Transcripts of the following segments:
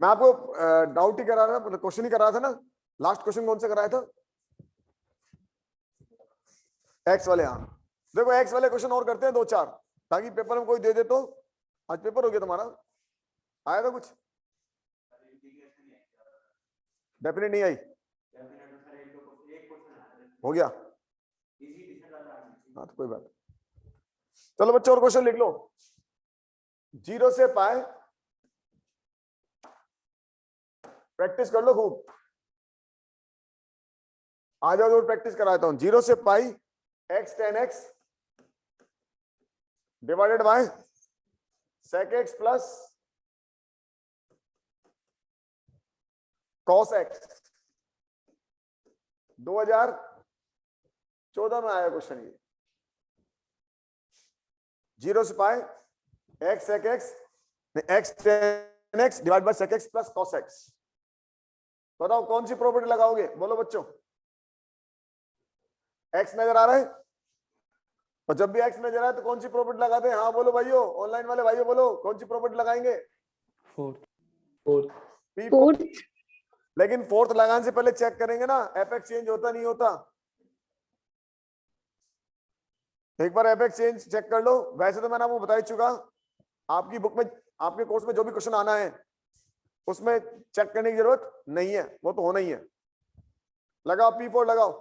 मैं आपको डाउट ही करा रहा था, क्वेश्चन ही करा था ना। लास्ट क्वेश्चन कौन सा कराया था? एक्स वाले। हाँ देखो एक्स वाले क्वेश्चन और करते हैं 2-4, ताकि पेपर में कोई दे दे तो। आज पेपर हो गया तुम्हारा, आया था कुछ? डेफिनेट नहीं आई, हो गया। हाँ तो कोई बात। चलो बच्चों और क्वेश्चन लिख लो। 0 से पाए, प्रैक्टिस कर लो खूब। आ जाओ तो प्रैक्टिस कराता हूं। 0 से पाई x tan x divided bye sec x plus cos x। 2014 में आया क्वेश्चन ये। 0 से पाए x sec x x tan x divide bye sec x plus cos x। बताओ कौन सी प्रॉपर्टी लगाओगे? बोलो बच्चों। x नजर आ रहा है, और जब भी x नजर आए तो कौन सी प्रॉपर्टी लगाते हैं? हाँ बोलो भाइयों, ऑनलाइन वाले भाइयों बोलो, कौन सी प्रॉपर्टी लगाएंगे? फोर्थ। लेकिन फोर्थ लगाने से पहले चेक करेंगे ना एपेक्स चेंज होता नहीं होता। एक बार एपेक्स चेंज चेक कर लो। वैसे तो मैंने आपको बता ही चुका, आपकी बुक में, आपके कोर्स में जो भी क्वेश्चन आना है उसमें चेक करने की जरूरत नहीं है, वो तो होना ही है। लगाओ P4 लगाओ,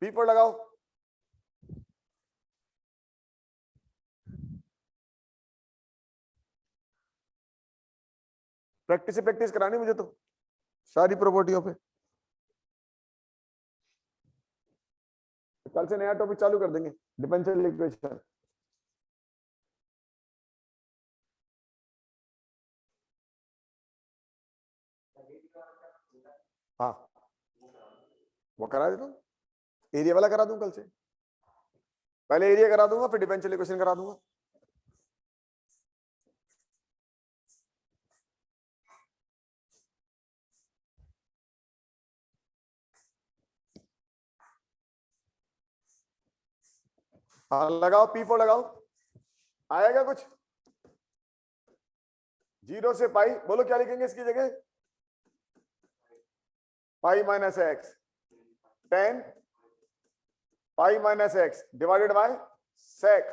P4 लगाओ। प्रैक्टिस से प्रैक्टिस करानी मुझे तो सारी प्रॉपर्टियों पे। कल से नया टॉपिक चालू कर देंगे, डिफरेंशियल इक्वेशन। हाँ वो करा देता हूँ, एरिया वाला करा दूं कल से। पहले एरिया करा दूंगा, फिर डिफरेंशियल इक्वेशन करा दूंगा। हाँ लगाओ P4 लगाओ। आएगा कुछ? 0 से पाई, बोलो क्या लिखेंगे इसकी जगह? Pi minus x tan pi minus x divided by sec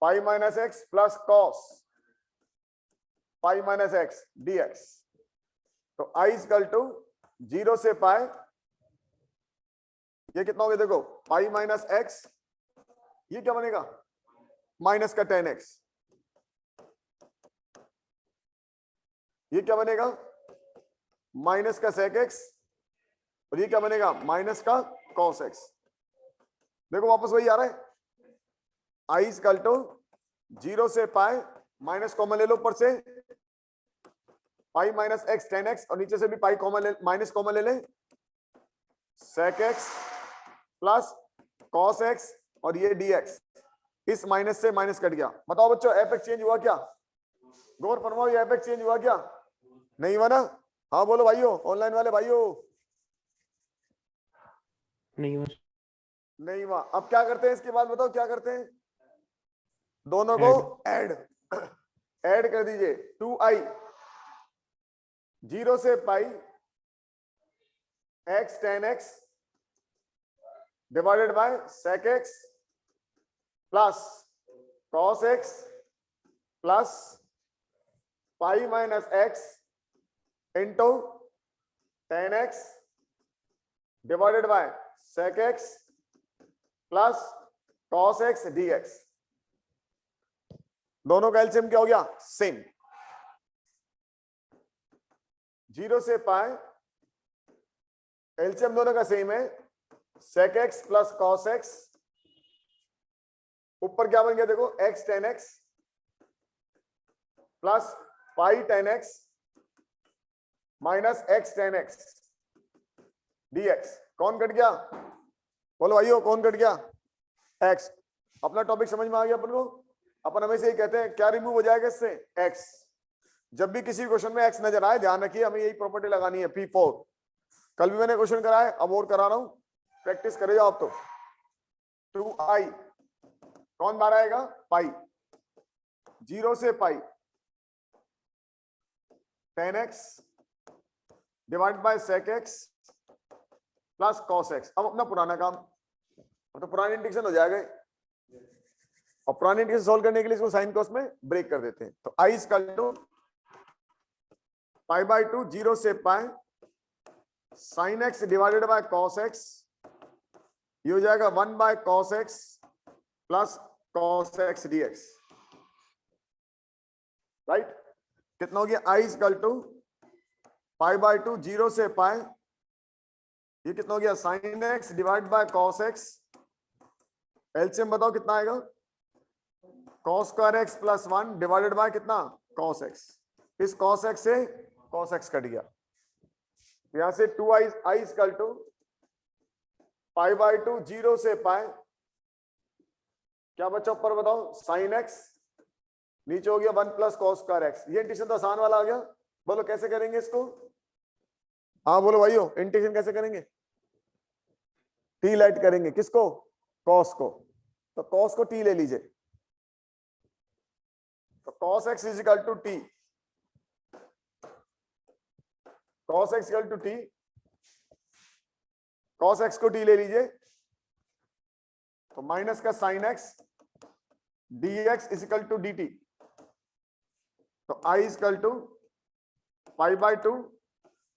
pi minus x plus cos pi minus x dx। तो i इक्वल टू 0 से पाई, ये कितना हो गया देखो, पाई माइनस एक्स, ये क्या बनेगा? माइनस का टेन एक्स। ये क्या बनेगा? माइनस का सेक एक्स। और ये क्या बनेगा? माइनस का कॉस एक्स। देखो वापस वही आ रहा है, आई इक्वल टू 0 से पाई, माइनस कॉमन ले लो ऊपर से, pi minus x tan x, और नीचे से भी पाई कॉमन ले, माइनस कॉमन ले लें, sec x plus cos x, और ये dx। इस माइनस से माइनस कट गया। बताओ बच्चों एफ एक्स चेंज हुआ क्या? गौर फरमाओ, ये एफ एक्स चेंज हुआ क्या? नहीं हुआ ना? हाँ बोलो भाइयों, ऑनलाइन वाले भाइयों। नहीं हुआ। नहीं हुआ। अब क्या करते हैं इसके बाद? बताओ क्या करते हैं? दोनों को ऐड ऐड कर दीजिए। 2i 0 से पाई x tan x divided bye sec x plus cos x plus pi minus x into tan x divided bye sec x plus cos x dx। दोनों का एलसीएम क्या हो गया? सेम। 0 से पाए, एलसीएम दोनों का सेम है, sec x plus cos x। ऊपर क्या बन गया देखो, x tan x plus pi tan x minus x tan x dx। कौन कट गया? बोलो भाइयों कौन कट गया? x। अपना टॉपिक समझ में आ गया अपन को? अपन हमेशा ही कहते हैं क्या रिमूव हो जाएगा इससे? x। जब भी किसी क्वेश्चन में x नजर आए, ध्यान रखिए हमें यही प्रॉपर्टी लगानी है, P4। कल भी मैंने क्वेश्चन कराया, अब और करा रहा हूं, प्रैक्टिस करे जाओ आप तो। 2i कौन बाहर आएगा? पाई। 0 से पाई 10x divide by sec x plus cos x। अब अपना पुराना काम, तो पुरानी इंटीग्रेशन हो जाएगा, और पुरानी इंटीग्रेशन सॉल्व करने के लिए इसको साइन कॉस में ब्रेक कर देते हैं। तो i equal to pi by 2 0 से pi sine x divided by cos x, ये हो जाएगा 1 by cos x plus cos x dx, right. कितना हो गया, i equal to pi by 2 0 से पाई, ये कितना हो गया sine x divide by cos x, LCM बताओ कितना आएगा, cos square x plus 1 divided by कितना cos x, इस cos x से cos x कट गया, यहां से 2i equal to pi by 2 0 से पाई, क्या बच्चा ऊपर बताओ साइन x, नीचे हो गया 1 प्लस cos स्क्वायर x। ये इंटीग्रेशन तो आसान वाला आ गया, बोलो कैसे करेंगे इसको, हाँ बोलो भाइयों इंटीग्रेशन कैसे करेंगे, टी लाइट करेंगे, किसको cos को, तो cos को t ले लीजिए, तो cos x is equal to t, cos x equal to t, cos x को t ले लीजिए, तो माइनस का sine x dx is equal to dt, तो i is equal to pi by 2,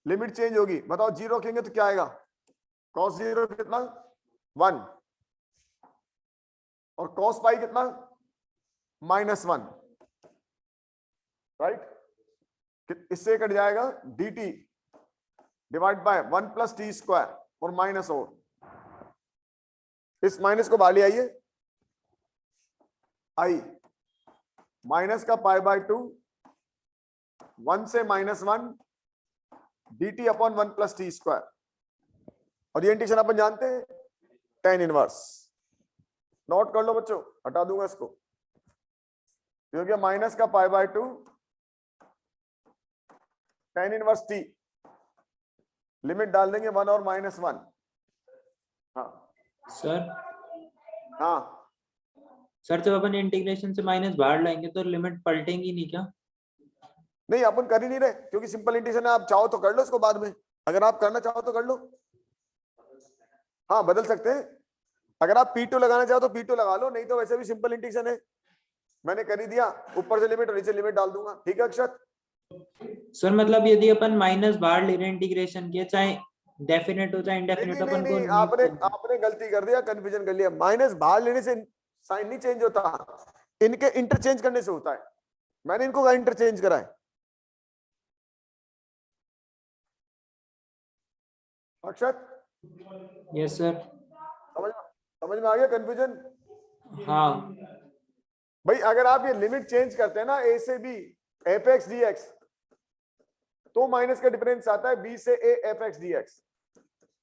limit change होगी, बताओ 0 रखेंगे तो क्या आएगा, cos 0 कितना 1, और cos पाई कितना -1, राइट। इससे कट जाएगा dt divide by 1 plus T square और माइनस, और इस माइनस को बाहर ले आइए, i माइनस का पाई बाय 2 1 से -1 dt upon 1 plus T square, और ये इंटीग्रेशन अपन जानते हैं tan इनवर्स, नोट कर लो बच्चों, हटा दूंगा इसको, ये हो गया माइनस का पाई by 2 tan inverse t, limit डाल देंगे 1 और -1, हाँ सर, हाँ सर जब अपन इंटीग्रेशन से माइनस बाहर लाएंगे तो लिमिट पलटेंगी नहीं क्या? नहीं अपन कर ही नहीं रहे, क्योंकि सिंपल इंटीग्रेशन है, आप चाहो तो कर लो इसको बाद में, अगर आप करना चाहो तो कर लो, हाँ बदल सकते हैं, अगर आप P2 लगाना चाहो तो P2 लगा लो, नहीं तो वैसे भी सिंपल इंटीग्रेशन है, मैंने कर ही दिया, ऊपर से लिमिट और नीचे लिमिट डाल दूंगा, ठीक है अक्षत। सर मतलब यदि अपन माइनस बाहर ले रहे हैं इंटीग्रेशन के, चाहे डेफिनेट हो चाहे इंडेफिनेट, नहीं, अपन को नहीं, आपने गलती कर दिया, कंफ्यूजन कर लिया, माइनस बाहर लेने से साइन नहीं चेंज होता, इनके इंटरचेंज करने से होता है, मैंने इनको इंटरचेंज करा है, अक्षत। Yes sir. समझ में आ गया कंफ्यूजन, हाँ भाई अगर आप ये लिमिट चेंज करते हैं ना a से b F x d x, तो माइनस का डिफरेंस आता है b से a F x d x,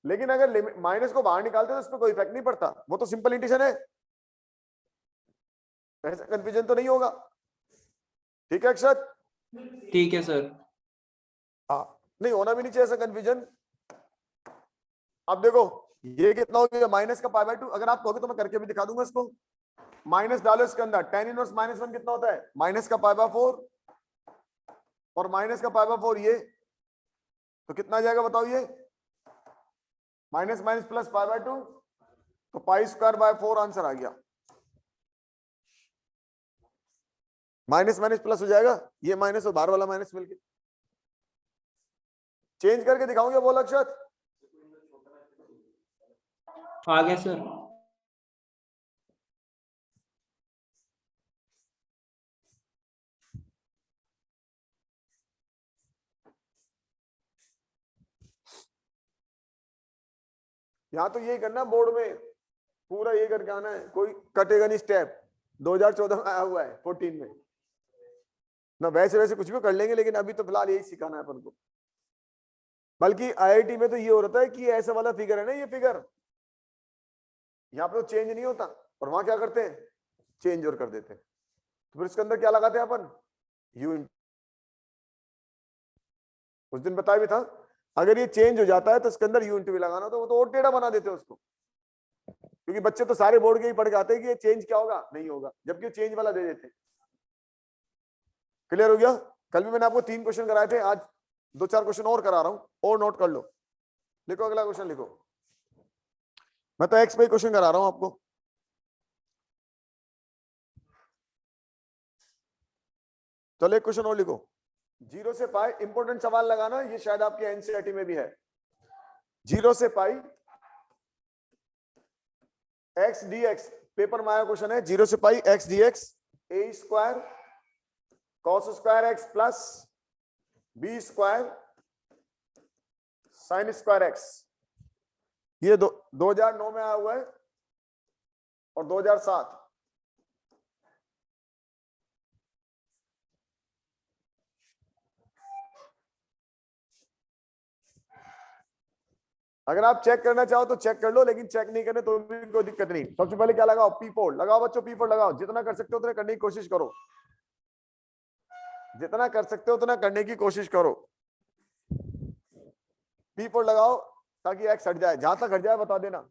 लेकिन अगर माइनस को बाहर निकालते तो उस पर कोई इफेक्ट नहीं पड़ता, वो तो सिंपल इंटीग्रेशन है, ऐसा कंफ्यूजन तो नहीं होगा, ठीक है अक्षत। ठीक है सर। हाँ नहीं होना भी नहीं चाहिए ऐसा कंफ्यूजन। अब देखो ये कितना हो गया माइनस का पाई बाय 2, अगर आप कहोगे तो मैं करके भी दिखा दूंगा इसको, माइनस डालो इसके अंदर, tan इनवर्स -1 कितना होता है, माइनस का पाई बाय 4 और माइनस का पाई बाय 4, ये तो कितना आ जाएगा बताओ, ये minus minus plus pi by 2, तो पाई स्क्वायर बाय 4 आंसर आ गया, माइनस माइनस प्लस हो जाएगा, ये माइनस और बाहर वाला माइनस मिलके, चेंज करके दिखाऊंगा, बोल अक्षत। आ गया सर। यहां तो यही करना बोर्ड में, पूरा ये करके आना है, कोई कटेगा नहीं स्टेप, 2014 में आया हुआ है 14 में ना, वैसे वैसे कुछ भी कर लेंगे, लेकिन अभी तो फिलहाल यही सिखाना है अपन को। बल्कि आईआईटी में तो ये हो रहा है कि ऐसा वाला फिगर है ना, ये फिगर यहाँ पे तो चेंज नहीं होता, और वहां क्या करते हैं चेंज और कर देते हैं, तो फिर इसके अंदर क्या लगाते हैं अपन, यू, उस दिन बताया भी था, अगर ये चेंज हो जाता है तो इसके अंदर यू इंटू भी लगाना, तो वो तो और टेढ़ा बना देते हैं उसको, क्योंकि बच्चे तो सारे बोर्ड के ही पढ़ के आते हैं कि ये चेंज क्या होगा, नहीं होगा, जबकि चेंज वाला दे देते हैं। क्लियर हो गया? कल भी मैंने आपको 3 क्वेश्चन कराए थे, आज 2-4 क्वेश्चन और करा रहा हूं, और नोट कर लो। लिखो अगला क्वेश्चन लिखो। मैं तो एक्स पे क्वेश्चन करा रहा हूं आपको। चलो एक क्वेश्चन और लिखो। 0 से पाई, इंपॉर्टेंट सवाल लगाना, ये शायद आपके एनसीईआरटी में भी है। 0 से pi x d x, paper में आया क्वेश्चन है। 0 से pi x d x a square cos square x plus B square sine square x. ये 2009 में आया हुआ है और 2007। अगर आप चेक करना चाहो तो चेक कर लो, लेकिन चेक नहीं करने तो भी कोई दिक्कत नहीं। सबसे पहले क्या लगाओ? P4 लगाओ बच्चों, P4 लगाओ। जितना कर सकते हो उतना करने की कोशिश करो, जितना कर सकते हो उतना करने की कोशिश करो। P4 लगाओ ताकि एक्स हट जाए, जहां तक हट जाए बता देना।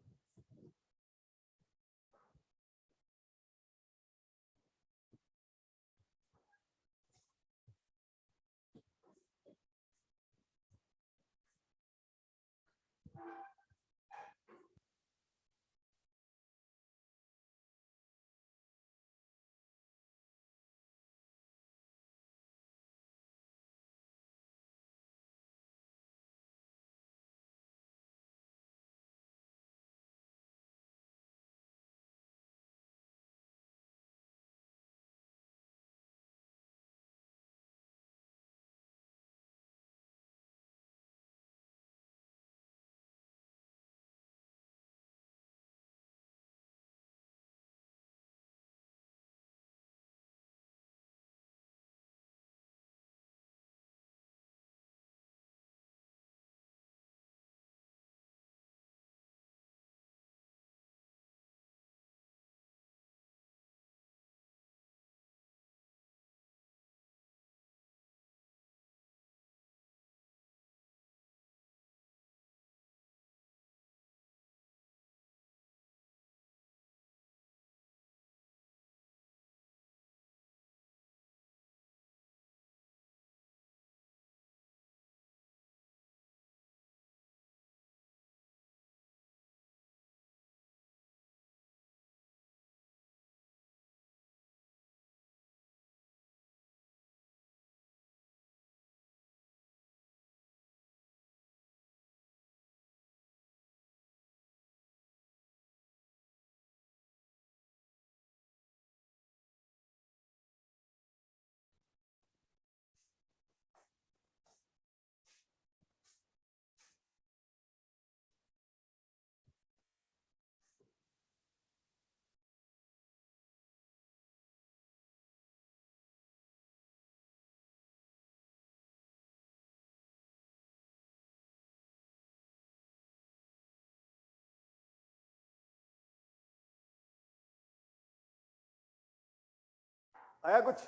आया कुछ?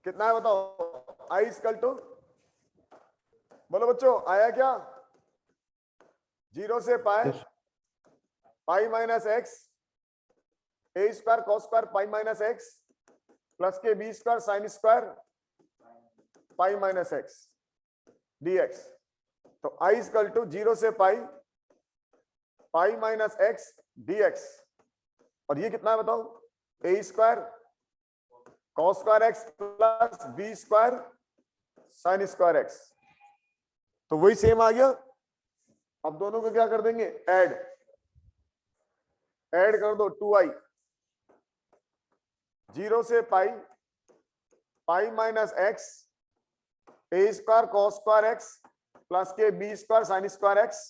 कितना है बताओ? आई इक्वल टू, बोलो बच्चों आया क्या? 0 से pi pi minus x a square cos square pi minus x plus के b square sine square pi minus x dx। तो आई इक्वल टू 0 से pi pi minus x dx, और ये कितना है बताओ? A square cos square x plus B square sine square x. तो वही सेम आ गया। अब दोनों को क्या कर देंगे? ऐड कर दो 2i। 0 से pi pi minus x a square cos square x plus के b square sine square x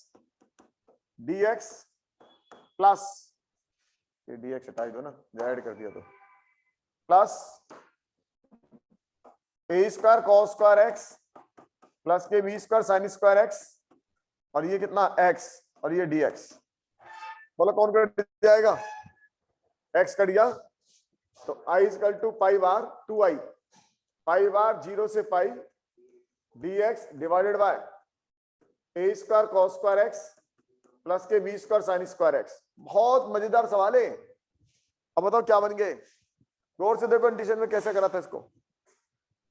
dx plus, ये dx हटा दो ना, ऐड कर दिया तो, plus a square cos square x plus के b square sine square x, और ये कितना? x, और ये dx। बोलो कौन कट जाएगा? x कट गया। तो i इक्वल टू पाई बार 2i, पाई बार 0 से pi dx divided by A square cos square x plus के b square sine square x. बहुत मजेदार सवाल है। अब बताओ क्या बन गए? गौर से देखो कंडीशन में कैसे करा था इसको।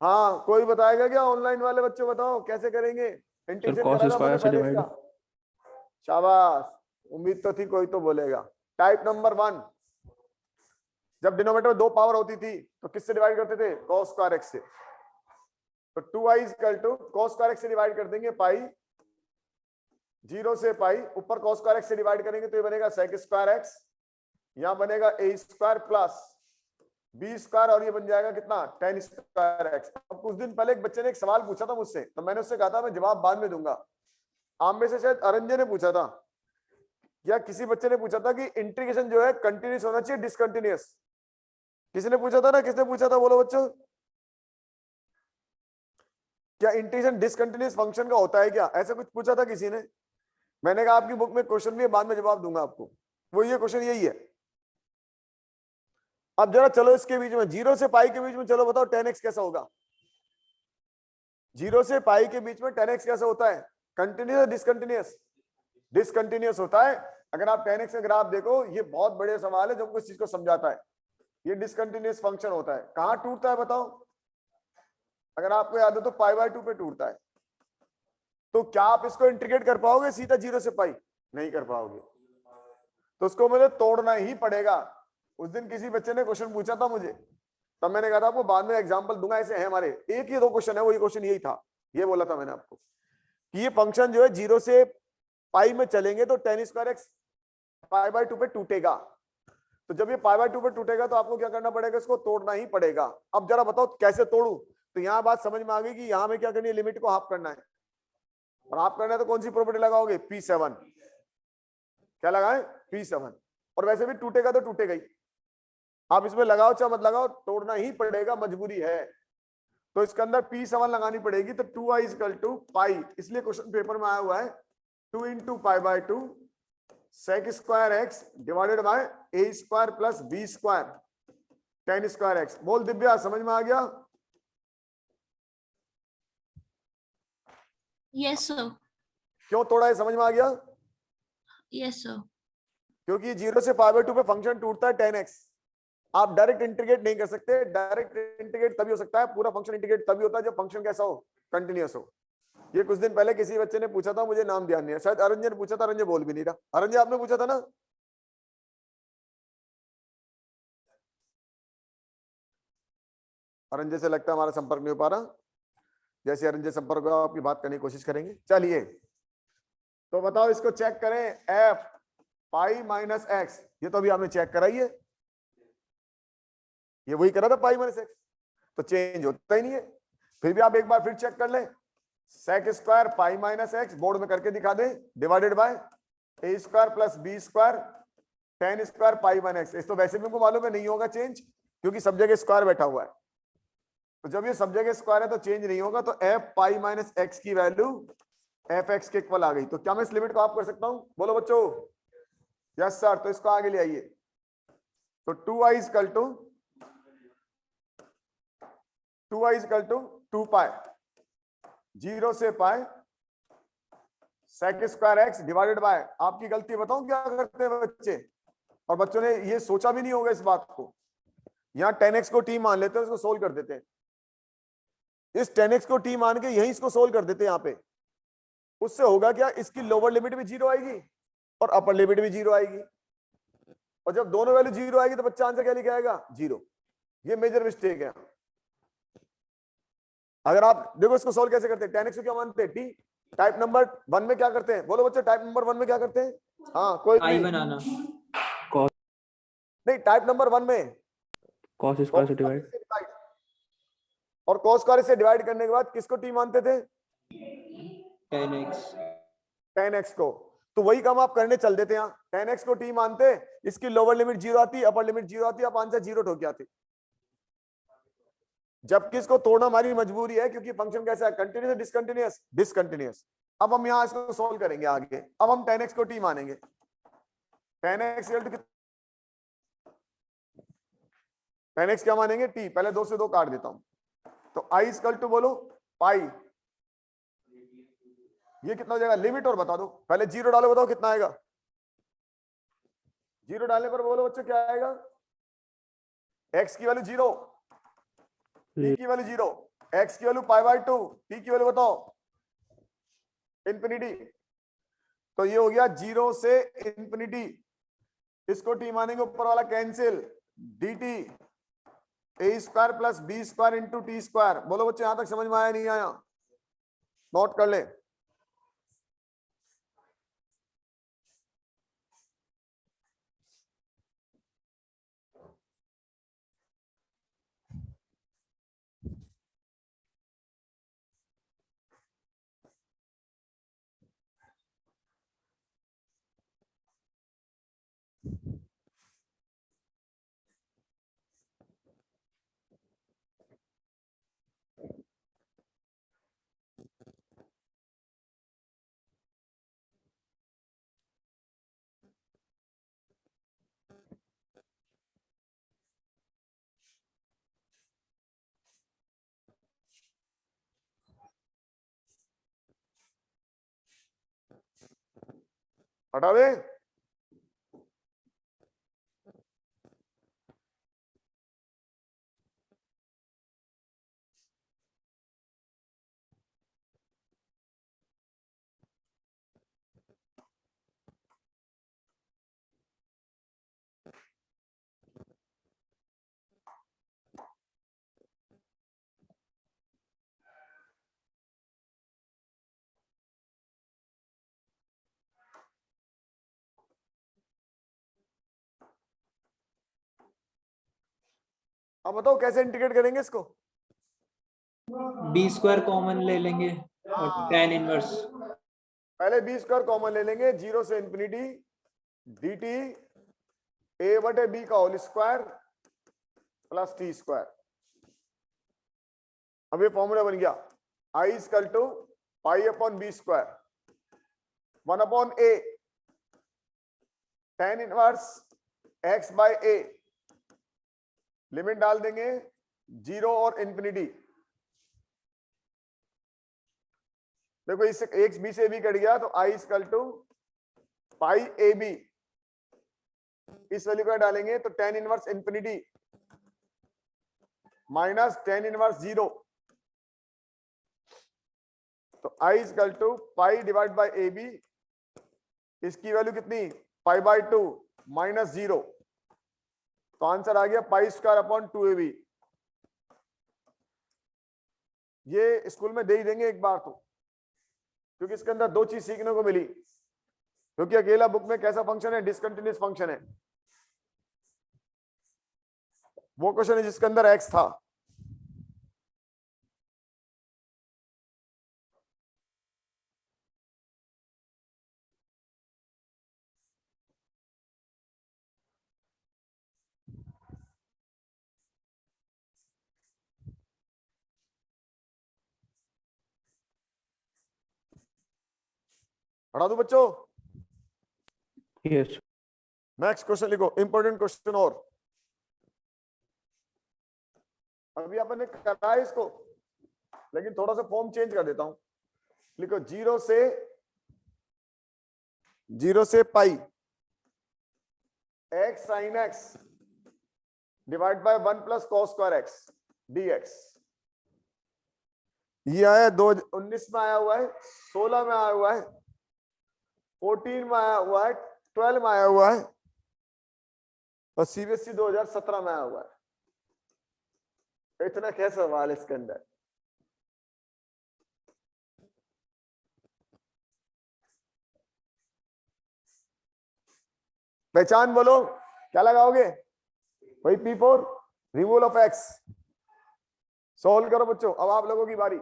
हाँ, कोई बताएगा क्या? ऑनलाइन वाले बच्चे बताओ कैसे करेंगे? इंटीग्रेशन cos करा था स्क्वायर मैंने से पहले डिवाइड। इसका। शाबाश, उम्मीद तो थी कोई तो बोलेगा। टाइप नंबर 1, जब डिनोमिनेटर में 2 पावर होती थी तो किससे डिवाइड करते थे? cos स्क्वायर x से। तो 2i equal to cos square x से डिवाइड कर देंगे पाई, 0 से पाई, ऊपर cos स्क्वायर x से डिवाइड करेंगे तो ये बनेगा sec स्क्वायर x, यहां बनेगा a square plus b square, और ये बन जाएगा कितना? tan square x। अब कुछ दिन पहले एक बच्चे ने एक सवाल पूछा था मुझसे, तो मैंने उससे कहा था मैं जवाब बाद में दूंगा। आप में से शायद अरंजय ने पूछा था या किसी बच्चे ने पूछा था कि इंटीग्रेशन जो है कंटिन्यूस होना चाहिए डिसकंटिन्यूअस। किसी ने पूछा था ना? किसने पूछा था बोलो बच्चों? क्या इंटीग्रेशन डिसकंटिन्यूअस फंक्शन का होता है क्या? ऐसा कुछ पूछा था किसी ने? मैंने कहा आपकी बुक में क्वेश्चन भी है, बाद में जवाब दूंगा आपको। वो ये क्वेश्चन यही है। अब जरा चलो इसके बीच में 0 से पाई के बीच में, चलो बताओ tan x कैसा होगा? 0 से पाई के बीच में tan x कैसा होता है? Continuous discontinuous? डिसकंटिन्यूअस होता है। अगर आप tan x का ग्राफ देखो, ये बहुत बड़े सवाल है जो हमको इस चीज को समझाता है। ये डिसकंटिन्यूअस फंक्शन होता है। कहां टूटता है बताओ? अगर आपको याद हो तो π/2 पे टूटता है। तो क्या आप इसको इंटीग्रेट कर पाओगे सीधा 0 से पाई? नहीं कर पाओगे, तो उसको मुझे तोड़ना ही पड़ेगा। उस दिन किसी बच्चे ने क्वेश्चन पूछा था मुझे, तब मैंने कहा था आपको बाद में एग्जांपल दूंगा। ऐसे है हमारे, एक ही 2 क्वेश्चन है, वही क्वेश्चन यही था। ये बोला था मैंने आपको कि ये फंक्शन जो है 0 से पाई में चलेंगे तो tan स्क्वायर x π/2 पे टूटेगा। तो जब ये π/2 पे टूटेगा तो आपको क्या करना पड़ेगा? इसको तोड़ना ही पड़ेगा। अब जरा बताओ कैसे तोड़ू? तो यहां बात समझ में आ गई कि यहां में क्या करनी है? लिमिट को हाफ करना है। और हाफ करना है तो कौन सी प्रॉपर्टी लगाओगे? P7। क्या लगाएं? P7। और वैसे भी टूटेगा तो टूटेगा ही, आप इसमें लगाओ चाहे मत लगाओ, तोड़ना ही पड़ेगा, मजबूरी है। तो इसके अंदर P7 लगानी पड़ेगी। तो 2i इक्वल टू पाई, इसलिए क्वेश्चन पेपर में आया हुआ है 2 into π/2 sec square x divided by a square plus b square tan square x। बोल दिव्या, समझ में आ गया? Yes sir. क्यों तोड़ा है? समझ में आ गया? Yes sir. क्योंकि 0 से π/2 पे फंक्शन टूटता है tan x। आप डायरेक्ट इंटीग्रेट नहीं कर सकते। डायरेक्ट इंटीग्रेट तभी हो सकता है, पूरा फंक्शन इंटीग्रेट तभी होता है जब फंक्शन कैसा हो? कंटिन्यूअस हो। ये कुछ दिन पहले किसी बच्चे ने पूछा था, मुझे नाम ध्यान नहीं है, शायद अरंजय ने पूछा था। अरंजय बोल भी नहीं रहा। अरंजय आपने पूछा था ना? अरंजय से लगता है हमारा संपर्क नहीं हो पा रहा। जैसे अरंजय संपर्क होगा आपकी बात करने की कोशिश करेंगे। चलिए तो बताओ, इसको चेक करें। f पाई माइनस एक्स, ये तो अभी आपने चेक कराई है, ये वही करा था पाई माइनस एक्स, तो चेंज होता ही नहीं है। फिर भी आप एक बार फिर चेक कर लें। Sec square pi minus x, board में करके दिखा दें, divided by A square plus B square tan square pi minus x. तो वैसे भी हमको मालूम है नहीं होगा चेंज, क्योंकि सब जगह स्क्वायर बैठा हुआ है। तो जब ये सब जगह स्क्वायर है तो चेंज नहीं होगा। तो f पाई माइनस एक्स की वैल्यू एफ एक्स के इक्वल आ गई। तो क्या मैं इस लिमिट को ऑफ कर सकता हूं? बोलो बच्चों। Yes sir. तो इसको आगे ले आइए। तो 2i इक्वल टू 2 पाई 0 से pi sec square x divided by, आपकी गलती बताऊं क्या करते हैं बच्चे? और बच्चों ने ये सोचा भी नहीं होगा इस बात को। यहां tan x को t मान लेते हैं, इसको सोल्व कर देते हैं। इस tan x को t मान के यही इसको सोल्व कर देते हैं यहां पे। उससे होगा क्या? इसकी लोअर लिमिट भी 0 आएगी और अपर लिमिट भी 0 आएगी। और जब दोनों वैल्यू 0 आएगी तो बच्चा आंसर क्या लिख आएगा? 0। ये मेजर मिस्टेक है। अगर आप देखो इसको सोल्व कैसे करते हैं, tan x को क्या मानते हैं? t। टाइप नंबर 1 में क्या करते हैं? बोलो बच्चे, टाइप नंबर 1 में क्या करते हैं? हाँ कोई आई भी बनाना। नहीं, टाइप नंबर 1 में cos स्क्वायर से डिवाइड। और cos स्क्वायर से डिवाइड करने के बाद किसको t मानते थे? tan x को। तो वही काम आप करने चल देते हैं। tan x को t मानते, इसकी लोअर लिमिट 0 आती, अपर लिमिट 0 आती, आप आंसर 0 ठोक के आते। जबकि इसको तोड़ना हमारी मजबूरी है, क्योंकि फंक्शन कैसा है? Continuous discontinuous? डिसकंटिन्यूअस। अब हम यहां इसको सोल्व करेंगे आगे। अब हम tan x को t मानेंगे। tan x tan x क्या मानेंगे? t। पहले 2 से 2 काट देता हूं। तो i इक्वल टू बोलो पाई, ये कितना हो जाएगा? लिमिट और बता दो। पहले 0 डालो, बताओ कितना आएगा? 0 डालने पर बोलो बच्चों क्या आएगा? x की वैल्यू 0, t की वैल्यू 0, x की वैल्यू π/2, t की वैल्यू बताओ इंफिनिटी। तो ये हो गया 0 से इंफिनिटी, इसको t मानेंगे, ऊपर वाला cancel, dt a² + b² into t²। बोलो बच्चे, यहां तक समझ में आया नहीं आया? नोट कर ले। हटा दे। अब बताओ कैसे इंटीग्रेट करेंगे इसको? b² कॉमन ले लेंगे और tan इनवर्स। पहले b² कॉमन ले लेंगे, 0 से इंफिनिटी dt a/b का होल स्क्वायर प्लस t²। अब ये फॉर्मूला बन गया, i = π/b², 1/a tan inverse x/a। Limit डाल देंगे 0 और इंफिनिटी। देखो इससे एक बी से बी कट गया, तो i = π/ab, इस वैल्यू का डालेंगे तो tan inverse infinity minus tan inverse 0। तो i = π/ab, इसकी वैल्यू कितनी, π/2 माइनस 0। तो आंसर आ गया π²/2ab। ये स्कूल में दे ही देंगे एक बार तो, क्योंकि इसके अंदर दो चीज सीखने को मिली, क्योंकि अकेला बुक में कैसा फंक्शन है, डिसकंटिन्यूअस फंक्शन है। वो क्वेश्चन है जिसके अंदर x था। पढ़ा दो बच्चों। Yes. नेक्स्ट क्वेश्चन लिखो, इंपॉर्टेंट क्वेश्चन। और अभी अपन ने करा है इसको, लेकिन थोड़ा सा फॉर्म चेंज कर देता हूं। लिखो 0 से पाई x sin x divide bye 1 + cos² x dx। ये आया 2019 में आया हुआ है, 16 में आया हुआ है, 14 में आया हुआ है, 12 में आया हुआ है, और सीबीएसई 2017 में आया हुआ है। इतना कैसा सवाल इसके अंदर? पहचान बोलो, क्या लगाओगे? वही P4 removal of x। Solve करो बच्चों, अब आप लोगों की बारी।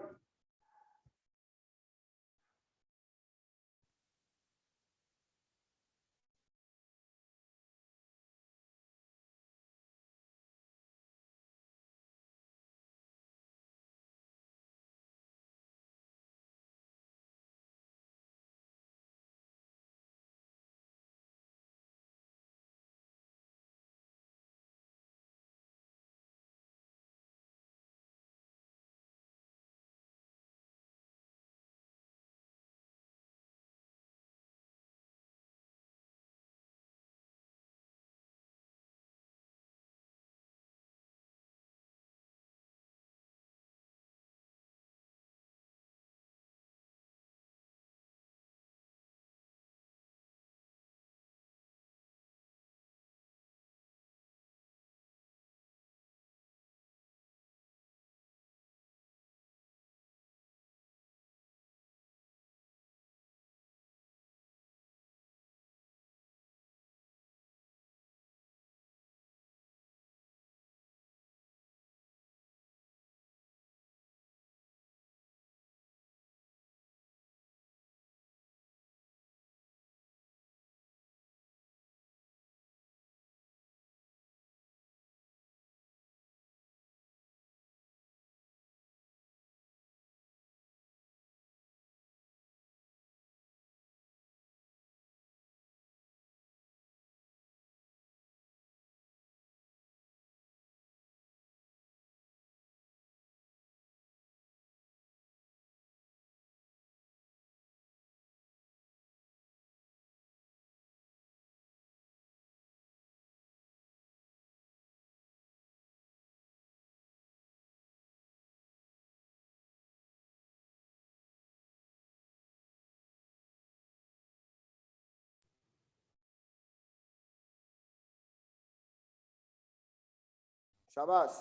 शाबाश।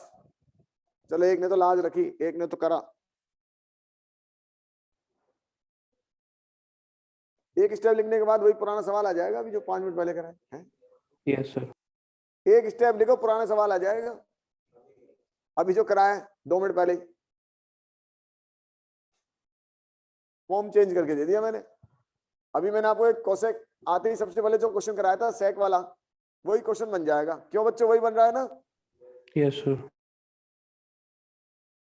चलो एक ने तो लाज रखी, एक ने तो करा। एक स्टेप लिखने के बाद वही पुराना सवाल आ जाएगा अभी जो 5 मिनट पहले कराए हैं। Yes, sir. एक स्टेप लिखो, पुराना सवाल आ जाएगा अभी जो कराया 2 मिनट पहले। फॉर्म चेंज करके दे दिया मैंने। अभी मैंने आपको एक कोसेक आते ही सबसे पहले जो क्वेश्चन कराया था सेक वाला, वही क्वेश्चन बन जाएगा। क्यों बच्चों, वही बन रहा है ना? Yes, sir.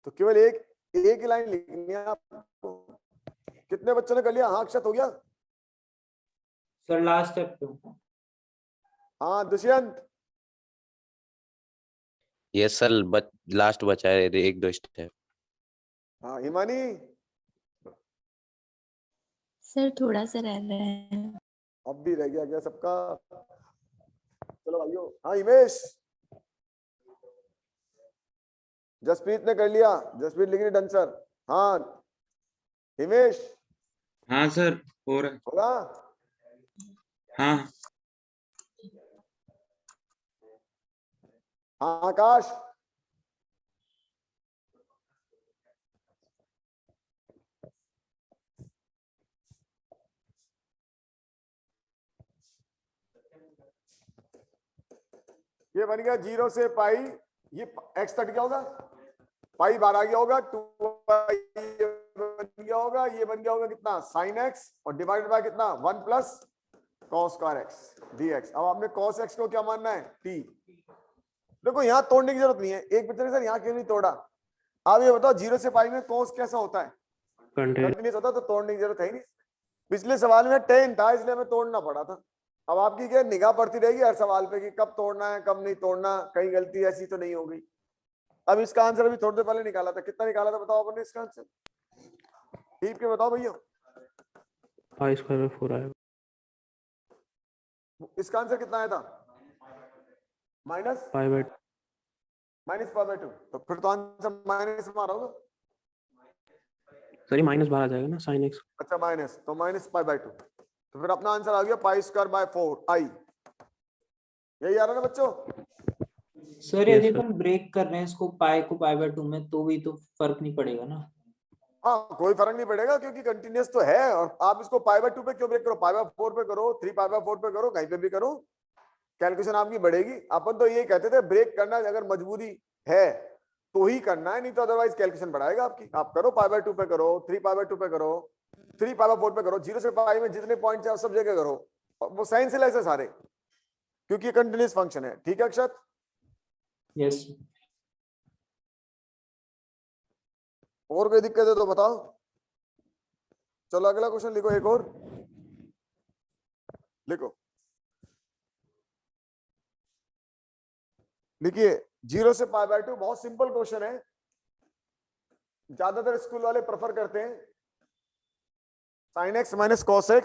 तो केवल एक ही लाइन लिखनी है आपको। कितने बच्चों ने कर लिया? हाँ अक्षत हो गया। सर लास्ट स्टेप पे। हाँ दुष्यंत। यस सर, लास्ट बचा है 1-2 स्टेप। हाँ हिमानी। सर थोड़ा सा रह रहा है। अब भी रह गया क्या सबका? चलो भाइयों। हाँ हिमेश। जसप्रीत ने कर लिया। जसप्रीत लिख रही डंसर। हाँ हिमेश हाँ सर हो रहा है। होगा। हाँ हाँ आकाश। ये बन गया 0 से पाई। ये x कट गया होगा, पाई बाहर आ गया होगा, 2 बन गया होगा। ये बन गया होगा कितना? साइन x और डिवाइडेड बाय कितना? 1 plus cos square x dx। अब आपने कॉस x को क्या मानना है? t। देखो यहाँ तोड़ने की जरूरत नहीं है। एक बच्चे ने सर यहाँ क्यों नहीं तोड़ा? आप ये बताओ 0 से पाई में कॉस कैसा होता है? Continuous. कंटिन्यूस होता, तो तोड़ने की जरूरत है ही नहीं। पिछले सवाल में 10 था इसलिए हमें तोड़ना पड़ा था। अब आपकी क्या निगाह पड़ती रहेगी हर सवाल पे कि कब तोड़ना है कब नहीं तोड़ना, कहीं गलती ऐसी तो नहीं होगी। अब इसका आंसर अभी थोड़ी देर पहले निकाला था। कितना निकाला था बताओ आपने इसका आंसर? ठीक के बताओ भैया। I square by 4 आएगा. इसका आंसर कितना आया था? माइनस 5/2. -5/2। तो फिर तो आंसर माइनस मारा होगा। सर ये माइनस बाहर आ जाएगा ना sin x. अच्छा माइनस, तो -5/2। तो फिर अपना आंसर आ गया π² 4 i। यही आ रहा ना बच्चों? सर Yes, यदि sir. अपन ब्रेक कर रहे हैं इसको पाई को π/2 में, तो भी तो फर्क नहीं पड़ेगा ना। हाँ कोई फर्क नहीं पड़ेगा क्योंकि कंटिन्यूस तो है। और आप इसको π/2 पे क्यों ब्रेक करो? π/4 पे करो, 3π/4 पे करो, कहीं पे भी करो, कैलकुलेशन आपकी बढ़ेगी। अपन तो ये कहते थे ब्रेक करना अगर मजबूरी है तो ही करना है, नहीं तो अदरवाइज कैलकुलेशन बढ़ाएगा आपकी। आप करो π/2 पे करो, 3π/2 पे करो, 3π/4 पे करो, 0 से पाई में जितने पॉइंट है सब जगह करो। वो साइंस से ऐसे सारे, क्योंकि ये कंटिन्यूस फंक्शन है। ठीक है अक्षत? यस और कोई दिक्कत है तो बताओ। चलो अगला क्वेश्चन लिखो, एक और लिखो। लिखिए 0 से π/2 बहुत सिंपल क्वेश्चन है। ज्यादातर स्कूल वाले प्रेफर करते हैं sin x - cos x